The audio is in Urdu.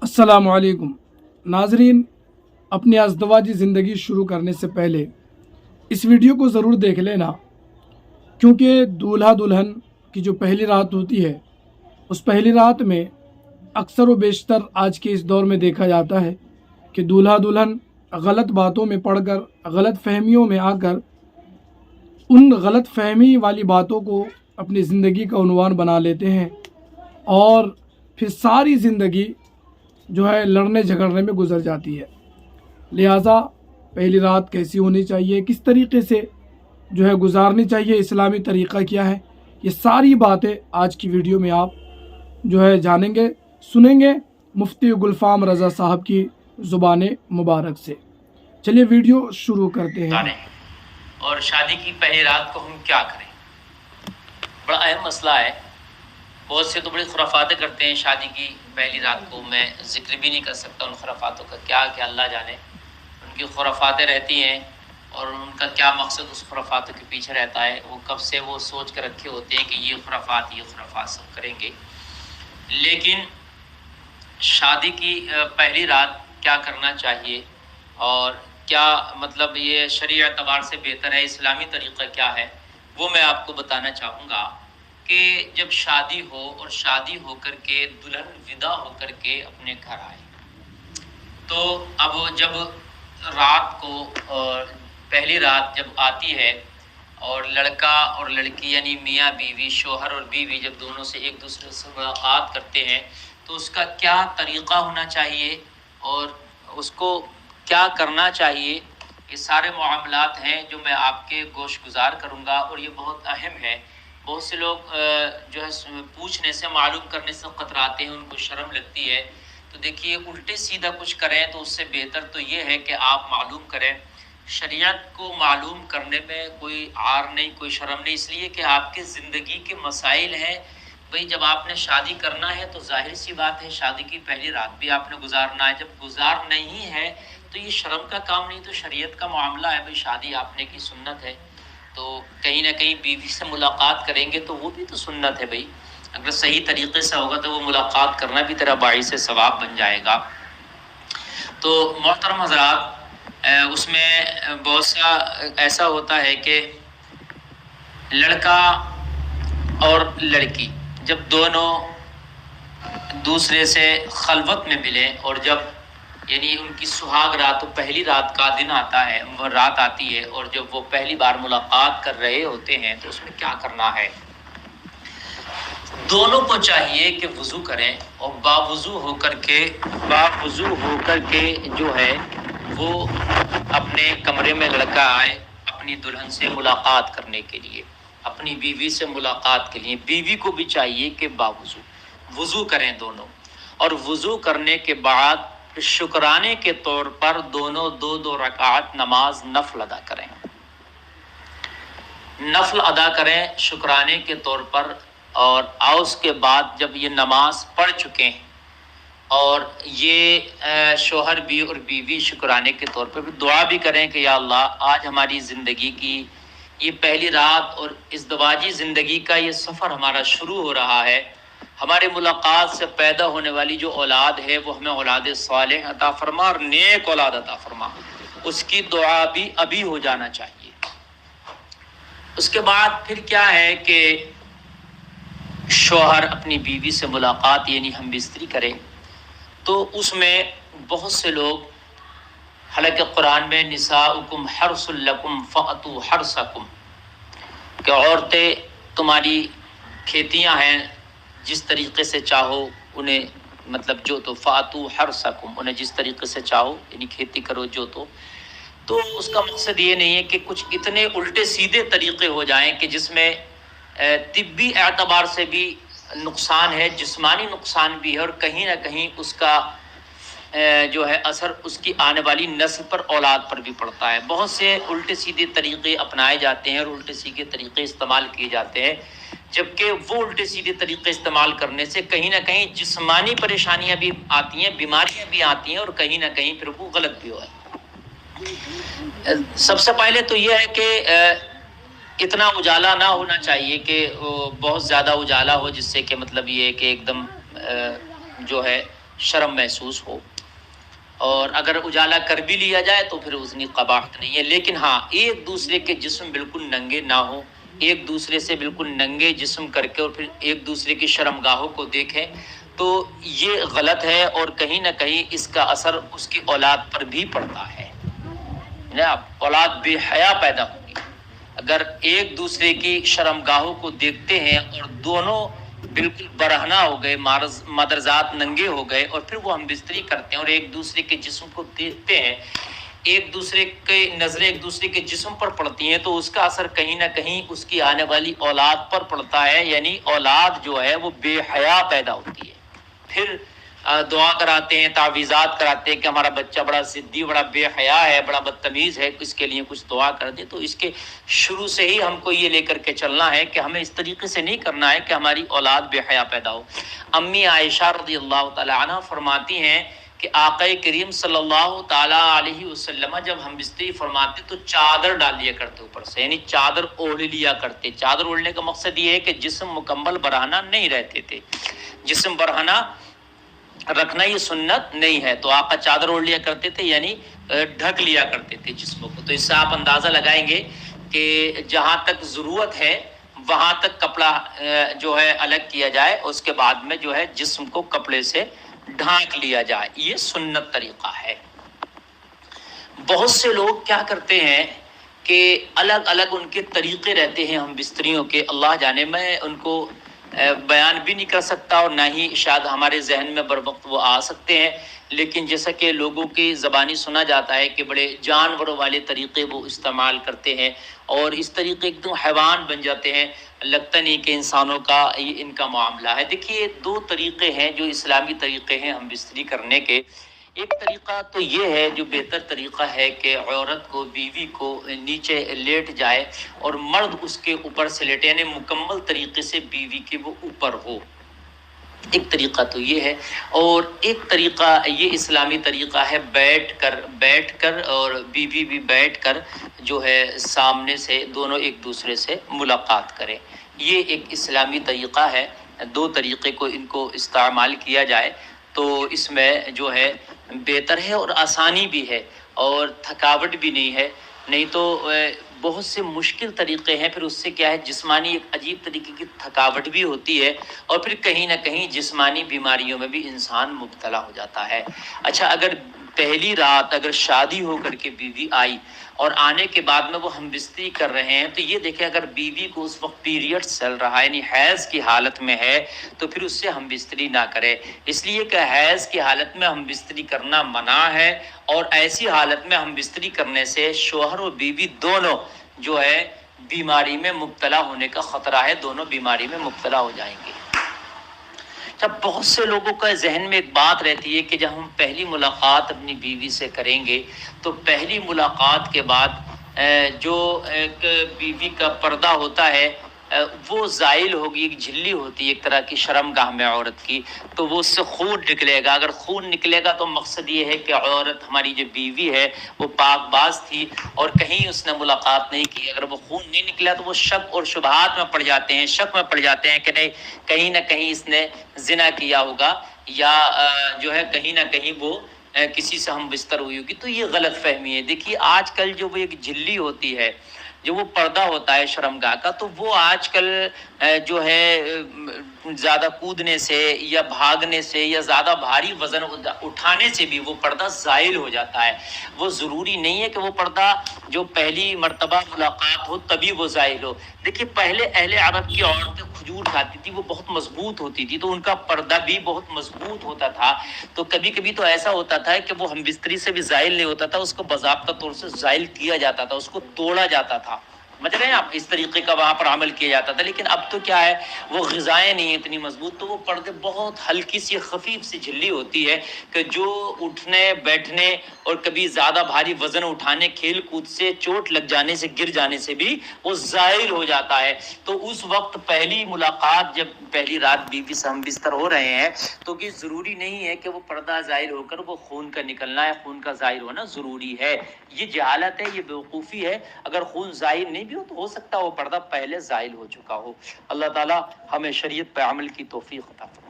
السلام علیکم ناظرین، اپنی ازدواجی زندگی شروع کرنے سے پہلے اس ویڈیو کو ضرور دیکھ لینا، کیونکہ دولہا دلہن کی جو پہلی رات ہوتی ہے اس پہلی رات میں اکثر و بیشتر آج کے اس دور میں دیکھا جاتا ہے کہ دولہا دلہن غلط باتوں میں پڑھ کر، غلط فہمیوں میں آ کر ان غلط فہمی والی باتوں کو اپنی زندگی کا عنوان بنا لیتے ہیں اور پھر ساری زندگی جو ہے لڑنے جھگڑنے میں گزر جاتی ہے۔ لہٰذا پہلی رات کیسی ہونی چاہیے، کس طریقے سے جو ہے گزارنی چاہیے، اسلامی طریقہ کیا ہے، یہ ساری باتیں آج کی ویڈیو میں آپ جو ہے جانیں گے، سنیں گے مفتی گلفام رضا صاحب کی زبان مبارک سے۔ چلیے ویڈیو شروع کرتے ہیں۔ اور شادی کی پہلی رات کو ہم کیا کریں، بڑا اہم مسئلہ ہے۔ بہت سے تو بڑی خرافاتیں کرتے ہیں شادی کی پہلی رات کو، میں ذکر بھی نہیں کر سکتا ان خرافاتوں کا، کیا کہ اللہ جانے ان کی خرافاتیں رہتی ہیں اور ان کا کیا مقصد اس خرافاتوں کے پیچھے رہتا ہے، وہ کب سے وہ سوچ کے رکھے ہوتے ہیں کہ یہ خرافات سب کریں گے۔ لیکن شادی کی پہلی رات کیا کرنا چاہیے اور کیا مطلب یہ شرعی اعتبار سے بہتر ہے، اسلامی طریقہ کیا ہے، وہ میں آپ کو بتانا چاہوں گا کہ جب شادی ہو اور شادی ہو کر کے دلہن ودا ہو کر کے اپنے گھر آئے، تو اب جب رات کو پہلی رات جب آتی ہے اور لڑکا اور لڑکی یعنی میاں بیوی، شوہر اور بیوی جب دونوں سے ایک دوسرے سے ملاقات کرتے ہیں تو اس کا کیا طریقہ ہونا چاہیے اور اس کو کیا کرنا چاہیے، یہ سارے معاملات ہیں جو میں آپ کے گوش گزار کروں گا، اور یہ بہت اہم ہے۔ بہت سے لوگ جو ہے پوچھنے سے، معلوم کرنے سے قطراتے ہیں، ان کو شرم لگتی ہے۔ تو دیکھیے الٹے سیدھا کچھ کریں تو اس سے بہتر تو یہ ہے کہ آپ معلوم کریں۔ شریعت کو معلوم کرنے میں کوئی عار نہیں، کوئی شرم نہیں، اس لیے کہ آپ کے زندگی کے مسائل ہیں۔ بھئی جب آپ نے شادی کرنا ہے تو ظاہر سی بات ہے شادی کی پہلی رات بھی آپ نے گزارنا ہے، جب گزار نہیں ہے تو یہ شرم کا کام نہیں، تو شریعت کا معاملہ ہے۔ بھئی شادی آپ نے کی سنت ہے، تو کہیں نہ کہیں بیوی سے ملاقات کریں گے تو وہ بھی تو سنت ہے۔ بھئی اگر صحیح طریقے سے ہوگا تو وہ ملاقات کرنا بھی تیرا باعث ثواب بن جائے گا۔ تو محترم حضرات، اس میں بہت سا ایسا ہوتا ہے کہ لڑکا اور لڑکی جب دونوں دوسرے سے خلوت میں ملیں، اور جب یعنی ان کی سہاگ رات، پہلی رات کا دن آتا ہے، وہ رات آتی ہے، اور جب وہ پہلی بار ملاقات کر رہے ہوتے ہیں تو اس میں کیا کرنا ہے؟ دونوں کو چاہیے کہ وضو کریں اور باوضو ہو کر کے جو ہے وہ اپنے کمرے میں لڑکا آئے اپنی دلہن سے ملاقات کرنے کے لیے، اپنی بیوی سے ملاقات کے لیے۔ بیوی کو بھی چاہیے کہ باوضو وضو کریں دونوں، اور وضو کرنے کے بعد شکرانے کے طور پر دونوں دو رکعت نماز نفل ادا کریں شکرانے کے طور پر۔ اور اس کے بعد جب یہ نماز پڑھ چکے ہیں اور یہ شوہر بھی اور بیوی شکرانے کے طور پر دعا بھی کریں کہ یا اللہ آج ہماری زندگی کی یہ پہلی رات اور ازدواجی زندگی کا یہ سفر ہمارا شروع ہو رہا ہے، ہمارے ملاقات سے پیدا ہونے والی جو اولاد ہے وہ ہمیں اولاد صالح عطا فرما اور نیک اولاد عطا فرما، اس کی دعا بھی ابھی ہو جانا چاہیے۔ اس کے بعد پھر کیا ہے کہ شوہر اپنی بیوی سے ملاقات یعنی ہم بستری کرے، تو اس میں بہت سے لوگ، حالانکہ قرآن میں نساؤکم حرث لکم فأتوا حرثکم، کہ عورتیں تمہاری کھیتیاں ہیں، جس طریقے سے چاہو انہیں مطلب جو تو فأتوا حرثکم، انہیں جس طریقے سے چاہو یعنی کھیتی کرو جو تو اس کا مقصد یہ نہیں ہے کہ کچھ اتنے الٹے سیدھے طریقے ہو جائیں کہ جس میں طبی اعتبار سے بھی نقصان ہے، جسمانی نقصان بھی ہے، اور کہیں نہ کہیں اس کا جو ہے اثر اس کی آنے والی نسل پر، اولاد پر بھی پڑتا ہے۔ بہت سے الٹے سیدھے طریقے اپنائے جاتے ہیں اور الٹے سیدھے طریقے استعمال کیے جاتے ہیں، جبکہ وہ الٹے سیدھے طریقے استعمال کرنے سے کہیں نہ کہیں جسمانی پریشانیاں بھی آتی ہیں، بیماریاں بھی آتی ہیں، اور کہیں نہ کہیں پھر وہ غلط بھی ہوا ہے۔ سب سے پہلے تو یہ ہے کہ اتنا اجالا نہ ہونا چاہیے کہ بہت زیادہ اجالا ہو، جس سے کہ مطلب یہ ہے کہ ایک دم جو ہے شرم محسوس ہو، اور اگر اجالا کر بھی لیا جائے تو پھر اتنی قباحت نہیں ہے، لیکن ہاں ایک دوسرے کے جسم بالکل ننگے نہ ہو، ایک دوسرے سے بالکل ننگے جسم کر کے اور پھر ایک دوسرے کی شرمگاہوں کو دیکھیں تو یہ غلط ہے، اور کہیں نہ کہیں اس کا اثر اس کی اولاد پر بھی پڑتا ہے نا، اولاد بے حیا پیدا ہوگی اگر ایک دوسرے کی شرمگاہوں کو دیکھتے ہیں اور دونوں بالکل برہنہ ہو گئے، مادرزاد ننگے ہو گئے اور پھر وہ ہم بستری کرتے ہیں اور ایک دوسرے کے جسم کو دیکھتے ہیں، ایک دوسرے کے نظریں ایک دوسرے کے جسم پر پڑتی ہیں تو اس کا اثر کہیں نہ کہیں اس کی آنے والی اولاد پر پڑتا ہے، یعنی اولاد جو ہے وہ بے حیا پیدا ہوتی ہے۔ پھر دعا کراتے ہیں، تعویذات کراتے ہیں کہ ہمارا بچہ بڑا ضدی، بڑا بے حیا ہے، بڑا بدتمیز ہے، اس کے لیے کچھ دعا کر دیں۔ تو اس کے شروع سے ہی ہم کو یہ لے کر کے چلنا ہے کہ ہمیں اس طریقے سے نہیں کرنا ہے کہ ہماری اولاد بے حیا پیدا ہو۔ امی عائشہ رضی اللہ تعالی عنہ فرماتی ہیں کہ آقا کریم صلی اللہ تعالی علیہ وسلم جب ہم بستری فرماتے تو چادر ڈال لیا کرتے اوپر سے، یعنی چادر اوڑھ لیا کرتے۔ چادر اوڑھنے کا مقصد یہ ہے کہ جسم مکمل برہنہ نہیں رہتے تھے، جسم برہنہ رکھنا یہ سنت نہیں ہے، تو آقا چادر اوڑھ لیا کرتے تھے، یعنی ڈھک لیا کرتے تھے جسموں کو۔ تو اس سے آپ اندازہ لگائیں گے کہ جہاں تک ضرورت ہے وہاں تک کپڑا جو ہے الگ کیا جائے، اس کے بعد میں جو ہے جسم کو کپڑے سے ڈھانک لیا جائے، یہ سنت طریقہ ہے۔ بہت سے لوگ کیا کرتے ہیں کہ الگ الگ ان کے طریقے رہتے ہیں ہم بستریوں کے، اللہ جانے، میں ان کو بیان بھی نہیں کر سکتا اور نہ ہی شاید ہمارے ذہن میں بر وقت وہ آ سکتے ہیں، لیکن جیسا کہ لوگوں کی زبانی سنا جاتا ہے کہ بڑے جانوروں والے طریقے وہ استعمال کرتے ہیں اور اس طریقے ایک دم حیوان بن جاتے ہیں، لگتا نہیں کہ انسانوں کا یہ ان کا معاملہ ہے۔ دیکھیے دو طریقے ہیں جو اسلامی طریقے ہیں ہم بستری کرنے کے۔ ایک طریقہ تو یہ ہے جو بہتر طریقہ ہے کہ عورت کو، بیوی کو نیچے لیٹ جائے اور مرد اس کے اوپر سے لیٹے، یعنی مکمل طریقے سے بیوی کے وہ اوپر ہو، ایک طریقہ تو یہ ہے۔ اور ایک طریقہ یہ اسلامی طریقہ ہے بیٹھ کر اور بیوی بھی بیٹھ کر جو ہے سامنے سے دونوں ایک دوسرے سے ملاقات کریں، یہ ایک اسلامی طریقہ ہے۔ دو طریقے کو ان کو استعمال کیا جائے تو اس میں جو ہے بہتر ہے اور آسانی بھی ہے اور تھکاوٹ بھی نہیں ہے، نہیں تو بہت سے مشکل طریقے ہیں، پھر اس سے کیا ہے جسمانی ایک عجیب طریقے کی تھکاوٹ بھی ہوتی ہے اور پھر کہیں نہ کہیں جسمانی بیماریوں میں بھی انسان مبتلا ہو جاتا ہے۔ اچھا، اگر پہلی رات اگر شادی ہو کر کے بیوی آئی اور آنے کے بعد میں وہ ہم بستری کر رہے ہیں تو یہ دیکھیں اگر بیوی کو اس وقت پیریڈ چل رہا ہے، یعنی حیض کی حالت میں ہے، تو پھر اس سے ہم بستری نہ کرے، اس لیے کہ حیض کی حالت میں ہم بستری کرنا منع ہے، اور ایسی حالت میں ہم بستری کرنے سے شوہر و بیوی دونوں جو ہے بیماری میں مبتلا ہونے کا خطرہ ہے، دونوں بیماری میں مبتلا ہو جائیں گے۔ جب بہت سے لوگوں کا ذہن میں ایک بات رہتی ہے کہ جب ہم پہلی ملاقات اپنی بیوی سے کریں گے تو پہلی ملاقات کے بعد جو ایک بیوی کا پردہ ہوتا ہے وہ زائل ہوگی، ایک جھلی ہوتی ہے ایک طرح کی شرمگاہ میں عورت کی، تو وہ اس سے خون نکلے گا۔ اگر خون نکلے گا تو مقصد یہ ہے کہ عورت ہماری جو بیوی ہے وہ پاک باز تھی اور کہیں اس نے ملاقات نہیں کی۔ اگر وہ خون نہیں نکلا تو وہ شک اور شبہات میں پڑ جاتے ہیں، شک میں پڑ جاتے ہیں کہ نہیں کہیں نہ کہیں اس نے زنا کیا ہوگا یا جو ہے کہیں نہ کہیں وہ کسی سے ہم بستر ہوئی ہوگی، تو یہ غلط فہمی ہے۔ دیکھیے آج کل جو وہ ایک جھلی ہوتی ہے، جو وہ پردہ ہوتا ہے شرمگاہ کا، تو وہ آج کل جو ہے زیادہ کودنے سے یا بھاگنے سے یا زیادہ بھاری وزن اٹھانے سے بھی وہ پردہ زائل ہو جاتا ہے۔ وہ ضروری نہیں ہے کہ وہ پردہ جو پہلی مرتبہ ملاقات ہو تبھی وہ زائل ہو۔ دیکھیے پہلے اہل عرب کی عورتیں کھجور کھاتی تھی، وہ بہت مضبوط ہوتی تھی تو ان کا پردہ بھی بہت مضبوط ہوتا تھا، تو کبھی کبھی تو ایسا ہوتا تھا کہ وہ ہم بستری سے بھی زائل نہیں ہوتا تھا، اس کو باضابطہ طور سے زائل کیا جاتا تھا، اس کو توڑا جاتا تھا، سمجھ رہے ہیں آپ، اس طریقے کا وہاں پر عمل کیا جاتا تھا۔ لیکن اب تو کیا ہے وہ غذائیں نہیں اتنی مضبوط، تو وہ پردے بہت ہلکی سی خفیف سی جھلی ہوتی ہے کہ جو اٹھنے بیٹھنے اور کبھی زیادہ بھاری وزن اٹھانے کھیل کود سے چوٹ لگ جانے سے گر جانے سے بھی وہ زائل ہو جاتا ہے۔ تو اس وقت پہلی ملاقات جب پہلی رات بیوی سے ہم بستر ہو رہے ہیں تو یہ ضروری نہیں ہے کہ وہ پردہ زائل ہو کر وہ خون کا نکلنا ہے، خون کا زائل ہونا ضروری ہے، یہ جہالت ہے، یہ بیوقوفی ہے۔ اگر خون زائل نہیں بھی ہو تو ہو سکتا ہے وہ پردہ پہلے زائل ہو چکا ہو۔ اللہ تعالی ہمیں شریعت پہ عمل کی توفیق عطا فرمائے۔